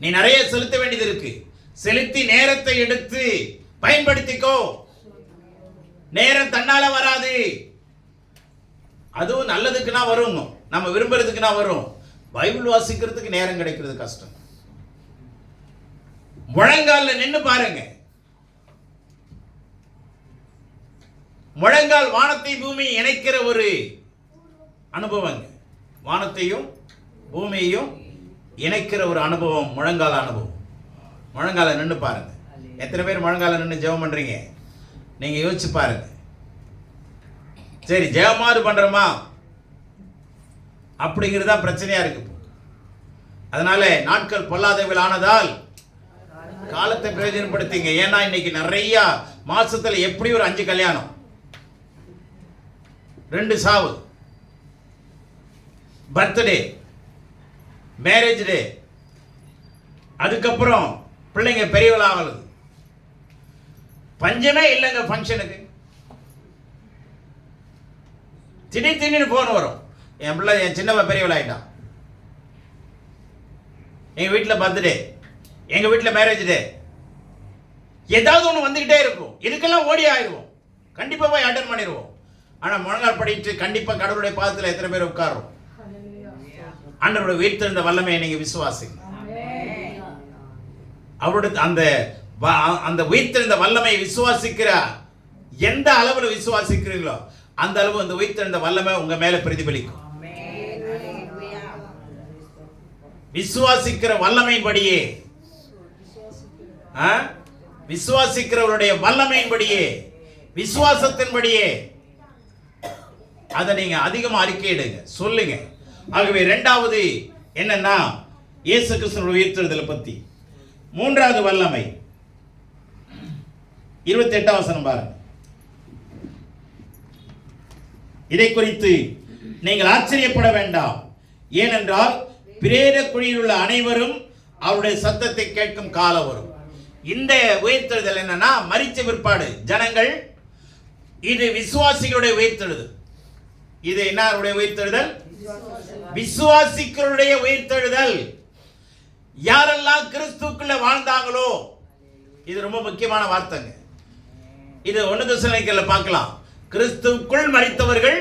நீ நிறைய செலுத்த வேண்டியது இருக்கு. செலுத்தி நேரத்தை எடுத்து பயன்படுத்திக்கோ. நேரம் தன்னால வராது. அதுவும் நல்லதுக்குன்னா வரும், நம்ம விரும்புறதுக்குன்னா வரும். பைபிள் வாசிக்கிறதுக்கு நேரம் கிடைக்கிறது கஷ்டம். முழங்கால்ல நின்னு பாருங்க. முழங்கால் வானத்தை பூமி இணைக்கிற ஒரு அனுபவம். வானத்தையும் பூமியையும் இணைக்கிற ஒரு அனுபவம் முழங்கால அனுபவம். முழங்கால நின்று பாருங்க. எத்தனை பேர் முழங்கால நின்று ஜெபம் பண்றீங்க? நீங்க யோசிச்சு பாருங்க. சரி, ஜெபமாறு பண்றோமா அப்படிங்கிறதா பிரச்சனையா இருக்கு. அதனால நாட்கள் பொல்லாதவைகள் ஆனதால் காலத்தை பிரயோஜனப்படுத்திங்க. ஏன்னா இன்னைக்கு நிறைய மாசத்துல எப்படி ஒரு 5 கல்யாணம், 2 சாவு, பர்த்டே, மேரேஜ் டே, அதுக்கப்புறம் பிள்ளைங்க பெரியவளாகிறது. பஞ்சமே இல்லைங்க ஃபங்க்ஷனுக்கு. திடீர்னு போன் வரும், என் பிள்ளை என் சின்னவ பெரியவளாயிட்டான், எங்க வீட்டில் பர்த்டே, எங்க வீட்டில் மேரேஜ் டே, ஏதாவது ஒன்று வந்துகிட்டே இருக்கும். இதுக்கெல்லாம் ஓடி ஆயிடுவோம், கண்டிப்பா போய் அட்டன் பண்ணிடுவோம். ஆனா முழங்கால் படிட்டு கண்டிப்பா கடவுளுடைய பாதத்தில் எத்தனை பேர் உட்காரும்? ஆண்டவருடைய உயிர்த்தெழுந்த வல்லமையை நீங்க விசுவாசிங்க. அவருடைய அந்த உயிர்த்தெழுந்த வல்லமையை விசுவாசிக்கிற எந்த அளவுல விசுவாசிக்கிறீங்களோ அந்த அளவு அந்த உயிர்த்தெழுந்த வல்லமை உங்க மேல பிரதிபலிக்கும். விசுவாசிக்கிற வல்லமையின்படியே, விசுவாசிக்கிறவருடைய வல்லமையின்படியே, விசுவாசத்தின்படியே அதை நீங்க அதிகமா அறிக்கையிடுங்க, சொல்லுங்க. ஆகவே இரண்டாவது என்னன்னா இயேசு கிறிஸ்துவின் உயிர்த்தெழுதலை பத்தி. மூன்றாவது வல்லமை 28 வசனம் பாருங்க. இதை குறித்து நீங்கள் ஆச்சரியப்பட வேண்டாம், ஏனென்றால் பிரேத குழியில் உள்ள அனைவரும் அவருடைய சத்தத்தை கேட்கும் காலம் வரும். இந்த உயிர்த்தெழுதல் என்னன்னா மரிச்ச பிற்பாடு ஜனங்கள், இது விசுவாசிகளுடைய உயிர்த்தெழுதல். இது என்ன உயிர்த்தெழுதல்? விசுவாசிகளுடைய உயிர்த்தெழுதல். யாரெல்லாம் கிறிஸ்துவுக்குள்ள வாழ்ந்தாங்களோ, இது ரொம்ப முக்கியமான வார்த்தைங்க. இது 1 தெசலோனிக்கேயர்ல பார்க்கலாம். கிறிஸ்துவுக்குள் மரித்தவர்கள்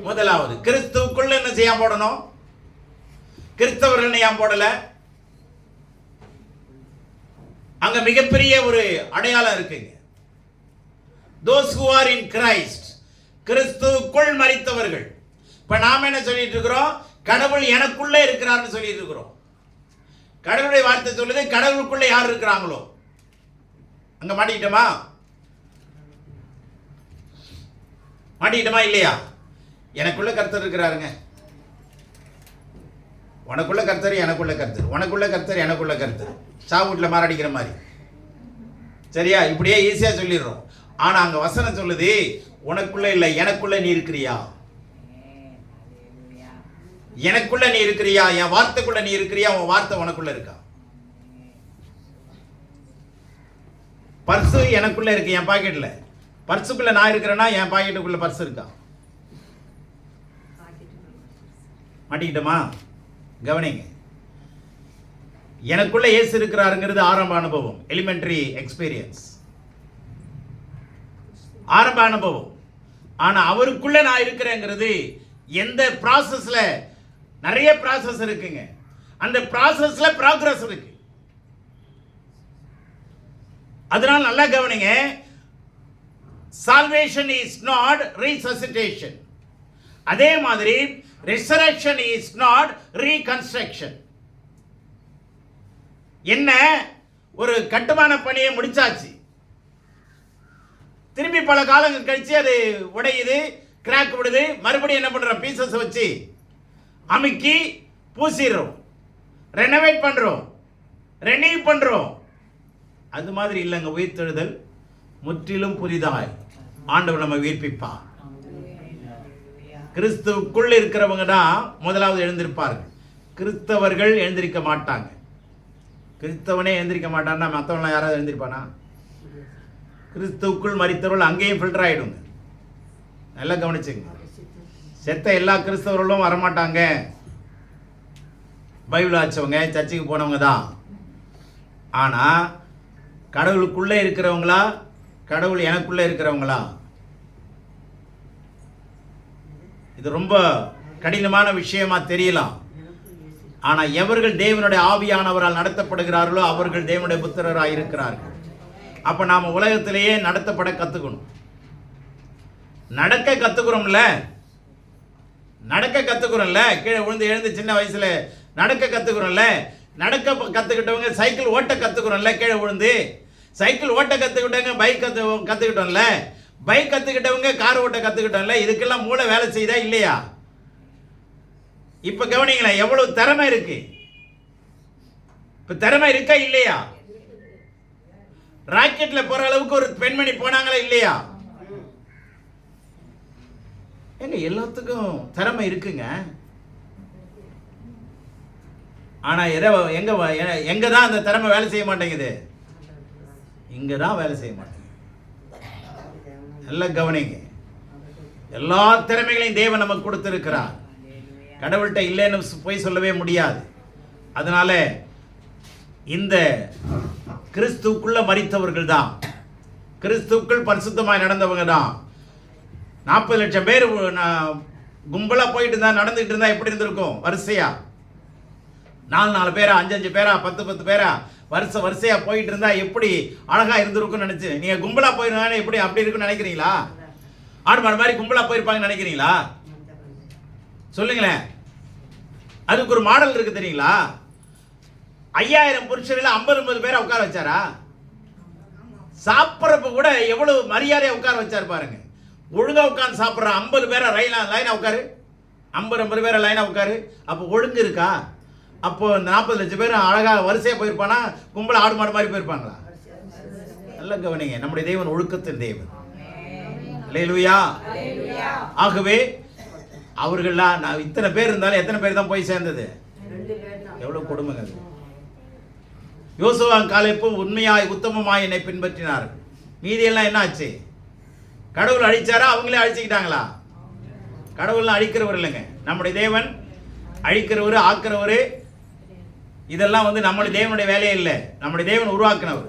முதலாவது. கிறிஸ்துவுக்குள்ள என்ன செய்யாம போடணும்? கிறிஸ்தவர்கள் ஏன் போடல? அங்க மிகப்பெரிய ஒரு அடையாளம் இருக்குங்க. those who are in Christ, கிறிஸ்துவுக்குள் மரித்தவர்கள். இப்ப நாம என்ன சொல்லிட்டு இருக்கிறோம்? கடவுள் எனக்குள்ளே இருக்கிறார்னு சொல்லிட்டு இருக்கிறோம். கடவுளுடைய வார்த்தை சொல்லுது கடவுளுக்குள்ள யார் இருக்கிறாங்களோ. அங்க மாட்டிக்கிட்டோமா? மாட்டிக்கிட்டோமா இல்லையா? எனக்குள்ள கர்த்தர் இருக்கிறாருங்க. உனக்குள்ள கர்த்தர், எனக்குள்ள கர்த்தர், உனக்குள்ள கர்த்தர், எனக்குள்ள கர்த்தர். சாவுட்ல மாரடிக்கிற மாதிரி, சரியா? இப்படியே ஈஸியா சொல்லிடுறோம். ஆனா அங்க வசனம் சொல்லுது உனக்குள்ள இல்ல, எனக்குள்ள நீ இருக்கிறியா? எனக்குள்ள நீ இருக்கிறியா? என் வார்த்தைக்குள்ள நீ இருக்கிறியா? உன் வார்த்தை உனக்குள்ள இருக்கா? பர்சு எனக்குள்ள இருக்கு, என் பாக்கெட்ல. பர்சுக்குள்ள நான் இருக்கிறேன்னா என் பாக்கெட்டுக்குள்ள பர்ஸ் இருக்கா? மாட்டிக்கிட்டோமா? கவனிங்க. எனக்குள்ள இயேசு இருக்கிறாருங்கிறது ஆரம்ப அனுபவம், எலிமெண்டரி எக்ஸ்பீரியன்ஸ், ஆரம்ப அனுபவம். ஆனா அவருக்குள்ள நான் இருக்கிறேங்கிறது எந்த ப்ராசஸ்ல? நிறைய ப்ராசஸ் இருக்குங்க. அந்த ப்ராசஸ்ல ப்ராக்ரஸ் இருக்கு. அதனால நல்லா கவனிங்க. Salvation is not resuscitation. அதே மாதிரி resurrection இஸ் நாட் ரீகன்ஸ்ட்ரக்ஷன். என்ன, ஒரு கட்டுமான பணியை முடிச்சாச்சு, திரும்பி பல காலங்கள் கழிச்சு அது உடையுது, கிராக் விடுது, மறுபடியும் என்ன பண்றோம்? பீசஸ் வச்சு அமுக்கி பூசிடுறோம், ரெனோவேட் பண்றோம், ரெனியூ பண்றோம். அது மாதிரி இல்லைங்க உயிர்த்தெழுதல். முற்றிலும் புதிதாய் ஆண்டவர் நம்ம உயிர்ப்பிப்பார். கிறிஸ்துவுக்குள் இருக்கிறவங்க தான் முதலாவது எழுந்திருப்பார்கள். கிறிஸ்தவர்கள் எழுந்திருக்க மாட்டாங்க. கிறிஸ்தவனே எழுந்திருக்க மாட்டான்னா மற்றவங்களாம் யாராவது எழுந்திருப்பானா? கிறிஸ்துவுக்குள் மரித்தவர்கள் அங்கேயும் ஃபில்டர் ஆகிடுங்க. நல்லா கவனிச்சுங்க. செத்த எல்லா கிறிஸ்தவர்களும் வரமாட்டாங்க. பைபிள் ஆச்சவங்க, சர்ச்சுக்கு போனவங்க தான். ஆனால் கடவுளுக்குள்ளே இருக்கிறவங்களா, கடவுள் எனக்குள்ளே இருக்கிறவங்களா? இது ரொம்ப கடினமான விஷயமா தெரியலாம். ஆனால் எவர்கள் தேவனுடைய ஆவியானவரால் நடத்தப்படுகிறார்களோ அவர்கள் தேவனுடைய புத்திரராக இருக்கிறார்கள். அப்போ நாம் உலகத்திலேயே நடத்தப்பட கற்றுக்கணும். நடக்க கற்றுக்குறோம்ல, கீழே விழுந்து எழுந்து சின்ன வயசில் நடக்க கற்றுக்குறோம்ல. நடக்க கற்றுக்கிட்டவங்க சைக்கிள் ஓட்ட கற்றுக்குறோம்ல, கீழே விழுந்து. சைக்கிள் ஓட்ட கற்றுக்கிட்டவங்க பைக் கற்றுக்கிட்டோம்ல. பைக் கற்றுக்கிட்டவங்க கார் ஓட்ட கற்றுக்கிட்டோம்ல. இதுக்கெல்லாம் மூளை வேலை செய்தா இல்லையா? இப்போ கவனிங்களேன், எவ்வளவு திறமை இருக்கு. இப்போ திறமை இருக்கா இல்லையா? ராக்கெட்ல போற அளவுக்கு ஒரு பெண்மணி போனாங்களா இல்லையா? எங்க எல்லாத்துக்கும் திறமை இருக்குங்க. ஆனா எங்க தான் அந்த திறமை வேலை செய்ய மாட்டேங்குது? இங்க தான் வேலை செய்ய மாட்டேங்குது. நல்லா கவனிங்க. எல்லா திறமைகளையும் தேவன் நமக்கு கொடுத்திருக்கிறார். கடவுள்கிட்ட இல்லைன்னு போய் சொல்லவே முடியாது. அதனால இந்த கிறிஸ்துக்குள்ள மரித்தவர்கள் தான், கிறிஸ்துக்குள் பரிசுத்தமாய் நடந்தவங்க தான். 40 லட்சம் பேர் கும்பலா போயிட்டு இருந்தா, நடந்துகிட்டு இருந்தா எப்படி இருந்திருக்கும்? வரிசையா 4 பேரா, 5 பேரா, 10 பேரா வரிசையா போயிட்டு இருந்தா எப்படி அழகா இருந்திருக்கும் நினைச்சு. நீங்க கும்பலா போயிருந்தானே எப்படி அப்படி இருக்குன்னு நினைக்கிறீங்களா? ஆடு மாடு மாதிரி கும்பலா போயிருப்பாங்கன்னு நினைக்கிறீங்களா? சொல்லுங்களேன். அதுக்கு ஒரு மாடல் இருக்கு தெரியுங்களா? 5000 புருஷர்கள் 50 பேரை உட்கார வச்சாரா? சாப்பிட்றப்ப கூட எவ்வளவு மரியாதையா உட்கார வச்சாரு பாருங்க. ஒழுங்கா உட்காந்து சாப்பிட்ற 50 பேரை லைனா உட்காரு, 50 பேரை லைனா உட்காரு. அப்போ ஒழுங்கு இருக்கா? அப்போ இந்த 40 லட்சம் பேர் அழகா வரிசையா போயிருப்பானா, கும்பல ஆடு மாடு மாதிரி போயிருப்பாங்களா? நல்ல கவனிங்க, நம்முடைய தேவன் ஒழுக்கத்தின் தேவன். அல்லேலூயா. ஆகவே அவர்கள்லாம் இத்தனை பேர் இருந்தாலும் எத்தனை பேர் தான் போய் சேர்ந்தது? எவ்வளவு கொடுமைங்க அது. யோசுவா காலேப்பு உண்மையாய் உத்தமமாய் என்னை பின்பற்றினார்கள். மீதியெல்லாம் என்ன ஆச்சு? கடவுள் அழிச்சாரா? அவங்களே அழிச்சுக்கிட்டாங்களா? கடவுள்லாம் அழிக்கிறவர் இல்லைங்க. நம்முடைய தேவன் அழிக்கிறவர், ஆக்கிறவர். இதெல்லாம் நம்முடைய தேவனுடைய வேலையே இல்லை. நம்முடைய தேவன் உருவாக்குனவர்.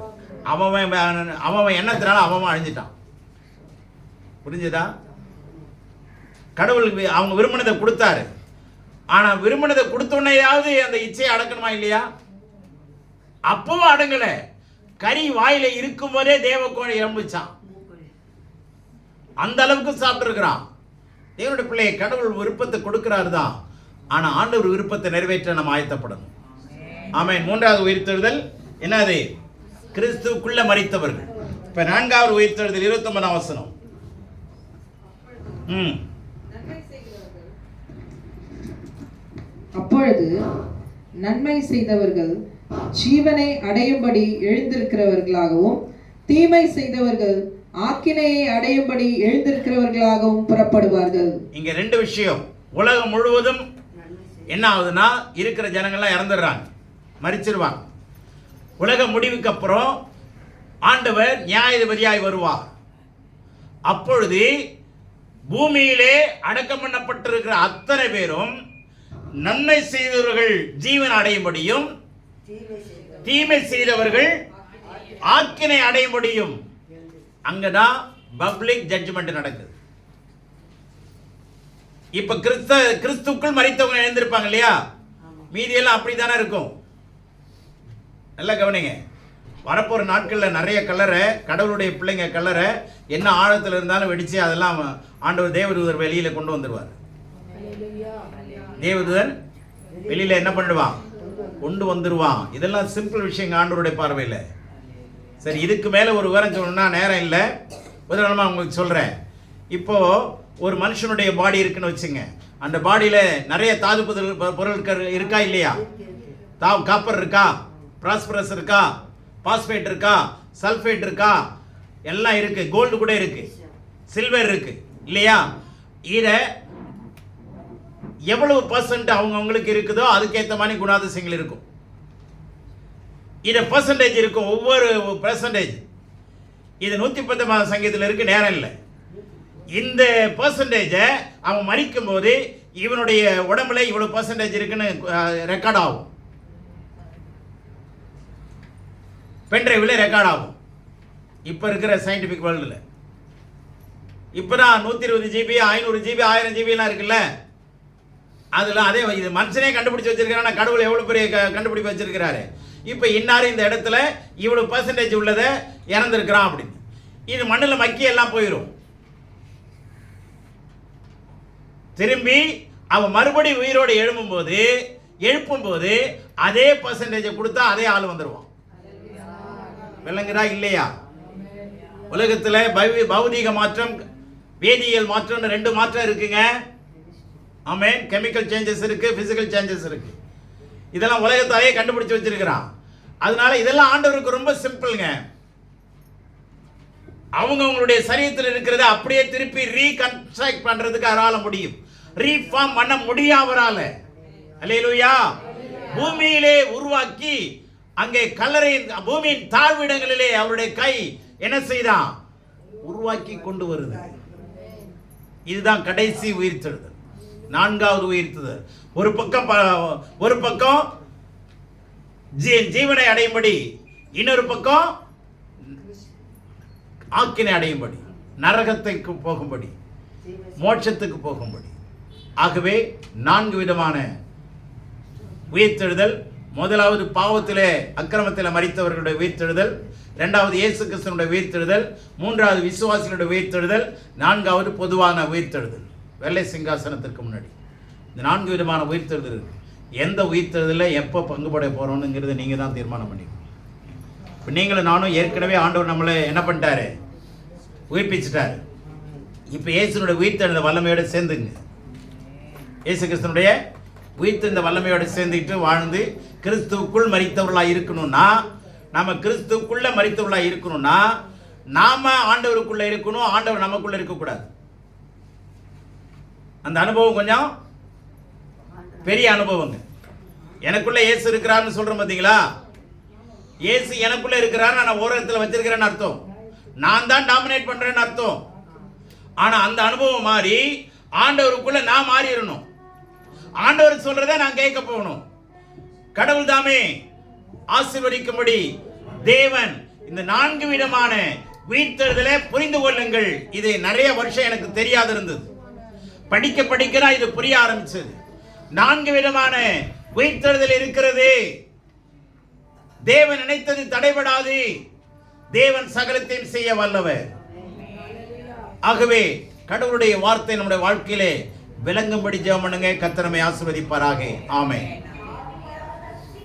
அவன் எண்ணத்தினால அவன் அழிஞ்சிட்டான். புரிஞ்சுதா? கடவுள் அவங்க விரும்பினதை கொடுத்தாரு. ஆனா விரும்பினதை கொடுத்தோன்னையாவது அந்த இச்சையை அடக்கணுமா இல்லையா? அப்பவும் அடங்கல. கறி வாயில இருக்கும் போதே தேவக்கோழி எலும்பிச்சான். அந்த அளவுக்கு சாப்பிட்டு இருக்கிறான். தேவனுடைய பிள்ளையை கடவுள் விருப்பத்தை கொடுக்கிறாரு தான். ஆனா ஆண்டவர் விருப்பத்தை நிறைவேற்ற நம்ம ஆயத்தப்படணும். ஆமென். 3வது உயிர்த்தெழுதல் என்னது? கிறிஸ்துவுக்குள்ள மரித்தவர்கள். இப்ப 4வது உயிர்த்தெழுதல் 29ஆம் வசனம். அப்பொழுது நன்மை செய்தவர்கள் ஜீவனை அடையும்படி எழுந்திருக்கிறவர்களாகவும், தீமை செய்தவர்கள் ஆக்கினையை அடையும்படி எழுந்திருக்கிறவர்களாகவும் புறப்படுவார்கள். இங்க 2 விஷயம். உலகம் முழுவதும் என்ன ஆகுதுன்னா, இருக்கிற ஜனங்கள்லாம் இறந்துடுறாங்க, மரிச்சிருவாங்க. உலக முடிவுக்கு அப்புறம் ஆண்டவர் நியாயாதிபதியாய் வருவார். அப்பொழுது பூமியிலே அடக்கம் பண்ணப்பட்டிருக்கிற அத்தனை பேரும் நன்மை செய்தவர்கள் ஜீவன் அடையும்படியும், தீமை செய்தவர்கள் ஆக்கினை அடையும்படியும். அங்கதான் பப்ளிக் ஜட்ஜ்மெண்ட் நடக்குது. இப்ப கிறிஸ்துக்குள் மரித்தவங்க எழுந்திருப்பாங்க இல்லையா? மீதியெல்லாம் அப்படித்தானே இருக்கும். நல்லா கவனிங்க. வரப்போற நாட்களில் நிறைய கல்லறை, கடவுளுடைய பிள்ளைங்க கல்லறை என்ன ஆழத்தில் இருந்தாலும் வெடிச்சு அதெல்லாம் ஆண்டவர் தேவதூதர் வெளியில கொண்டு வந்துடுவார். தேவதூதன் வெளியில என்ன பண்ணிடுவான்? கொண்டு வந்துடுவான். இதெல்லாம் சிம்பிள் விஷயங்க ஆண்டவருடைய பார்வையில். சரி, இதுக்கு மேலே ஒரு விவரம் சொல்லணும்னா நேரம் இல்லை. உதாரணமாக உங்களுக்கு சொல்கிறேன். இப்போது ஒரு மனுஷனுடைய பாடி இருக்குன்னு வச்சுங்க. அந்த பாடியில் நிறைய தாது பொருட்கள் இருக்கா இல்லையா? காப்பர் இருக்கா, பாஸ்பரஸ் இருக்கா, பாஸ்பேட் இருக்கா, சல்ஃபேட் இருக்கா, எல்லாம் இருக்கு. கோல்டு கூட இருக்கு, சில்வர் இருக்கு இல்லையா? இதை எவ்வளவு பர்சன்ட் அவங்களுக்கு இருக்குதோ அதுக்கேற்ற மாதிரி குணாதிசயங்கள் இருக்கும். இதை பர்சன்டேஜ் இருக்கும், ஒவ்வொரு பர்சன்டேஜ். இது 110ஆம் சங்கீதத்தில் இருக்கு, நேரம் இல்லை. இந்த பர்சன்டேஜை அவன் மரிக்கும் போது இவனுடைய உடம்புல இவ்வளவு பர்சன்டேஜ் இருக்குன்னு ரெக்கார்ட் ஆகும். பென்ட்ரைவில் ரெக்கார்ட் ஆகும். இப்போ இருக்கிற சயின்டிஃபிக் வேர்ல்டில் இப்போ தான் 120 GB, 500 GB, 1000 GB இருக்குல்ல. அதில் அதே இது மனுஷனே கண்டுபிடிச்சு வச்சிருக்கிறான், கடவுள் எவ்வளோ பெரிய கண்டுபிடிப்பு வச்சிருக்கிறாரு. இப்போ இன்னாரு இந்த இடத்துல இவ்வளோ பர்சன்டேஜ் உள்ளதை இறந்துருக்கிறான் அப்படின்னு. இது மண்ணில் மக்கி எல்லாம் போயிடும். திரும்பி அவன் மறுபடி உயிரோடு எழுப்பும்போது அதே பர்சன்டேஜை கொடுத்தா அதே ஆள் வந்துடுவான். விளங்குதா இல்லையா? உலகத்தில் பௌதீக மாற்றம், வேதியியல் மாற்றம், 2 மாற்றம் இருக்குங்க. ஆமென். கெமிக்கல் சேஞ்சஸ் இருக்கு, பிசிக்கல் சேஞ்சஸ் இருக்கு. இதெல்லாம் உலகத்தாலே கண்டுபிடிச்சு வச்சிருக்கிறான். அதனால இதெல்லாம் ஆண்டவருக்கு ரொம்ப சிம்பிள்ங்க. அவங்களுடைய சரீரத்தில் இருக்கிறத அப்படியே திருப்பி ரீகன்ஸ்ட்ரக்ட் பண்றதுக்கு அவரால முடியும். ரீஃபார்ம் பண்ண முடியும் அவரால. அல்லேலூயா. பூமியிலே உருவாக்கி அங்கே கல்லறை பூமியின் தாழ்விடங்களிலே அவருடைய கை என்ன செய்தான்? உருவாக்கி கொண்டு வருது. இதுதான் கடைசி உயிர்த்தெழுதல், 4வது உயிர்த்தெழுதல். ஒரு பக்கம் ஜீவனை அடையும்படி, இன்னொரு பக்கம் ஆக்கினை அடையும்படி, நரகத்துக்கு போகும்படி, மோட்சத்துக்கு போகும்படி. ஆகவே 4 விதமான உயிர்த்தெழுதல். முதலாவது பாவத்திலே அக்கிரமத்தில் மரித்தவர்களுடைய உயிர்த்தெழுதல், 2வது இயேசு கிறிஸ்துவினுடைய உயிர்த்தெழுதல், 3வது விசுவாசிகளுடைய உயிர்த்தெழுதல், 4வது பொதுவான உயிர்த்தெழுதல் வெள்ளை சிங்காசனத்திற்கு முன்னாடி. இந்த 4 விதமான உயிர்த்தெழுதல் இருக்கு. எந்த உயிர்த்தெழுதலில் எப்போ பங்குபட போகிறோம்னுங்கிறத நீங்கள் தான் தீர்மானம் பண்ணிக்கணும். இப்போ நீங்களும் நானும் ஏற்கனவே ஆண்டவர் நம்மளை என்ன பண்ணிட்டாரு? உயிர்ப்பிச்சிட்டாரு. இப்போ இயேசுனுடைய உயிர்த்தெழுந்த வல்லமையோடு சேர்ந்துங்க. இயேசு கிறிஸ்துனுடைய உயிர்த்தெழுந்த வல்லமையோடு சேர்ந்துக்கிட்டு வாழ்ந்து கிறிஸ்துவுக்குள் மரித்தவர்களாக இருக்கணும்னா, நம்ம கிறிஸ்துவுக்குள்ள மரித்தவர்களாக இருக்கணும்னா நாம ஆண்டவருக்குள்ள இருக்கணும், ஆண்டவர் நமக்குள்ள இருக்கக்கூடாது. அந்த அனுபவம் கொஞ்சம் பெரிய அனுபவங்க. எனக்குள்ள இயேசு இருக்கிறார்னு சொல்றோம் பார்த்தீங்களா? இயேசு எனக்குள்ள இருக்கிறார், நான் ஓரத்தில் வச்சிருக்கிறேன்னு அர்த்தம். நான் தான் டாமினேட் பண்றேன்னு அர்த்தம். ஆனா அந்த அனுபவம் மாறி ஆண்டவருக்குள்ள நான் மாறிடணும். ஆண்டவர் சொல்றதை நான் கேட்க போகணும். கடவுள் தாமே ஆசீர்வதிக்கும்படி தேவன் இந்த 4 விதமான உயிர்த்தெழுதலை புரிந்து கொள்ளுங்கள். இது நிறைய வருஷம் எனக்கு தெரியாது இருந்தது. படிக்க இது புரிய ஆரம்பிச்சது. 4 விதமான உயிர்த்தெழுதல் இருக்கிறது. தேவன் நினைத்தது தடைபடாது. தேவன் சகலத்தையும் செய்ய வல்லவர். ஆகவே கடவுளுடைய வார்த்தை நம்முடைய வாழ்க்கையிலே விளங்கும்படி ஜெபம் பண்ணுங்க. கர்த்தர் நம்மை ஆசீர்வதிப்பாராக. ஆமென்.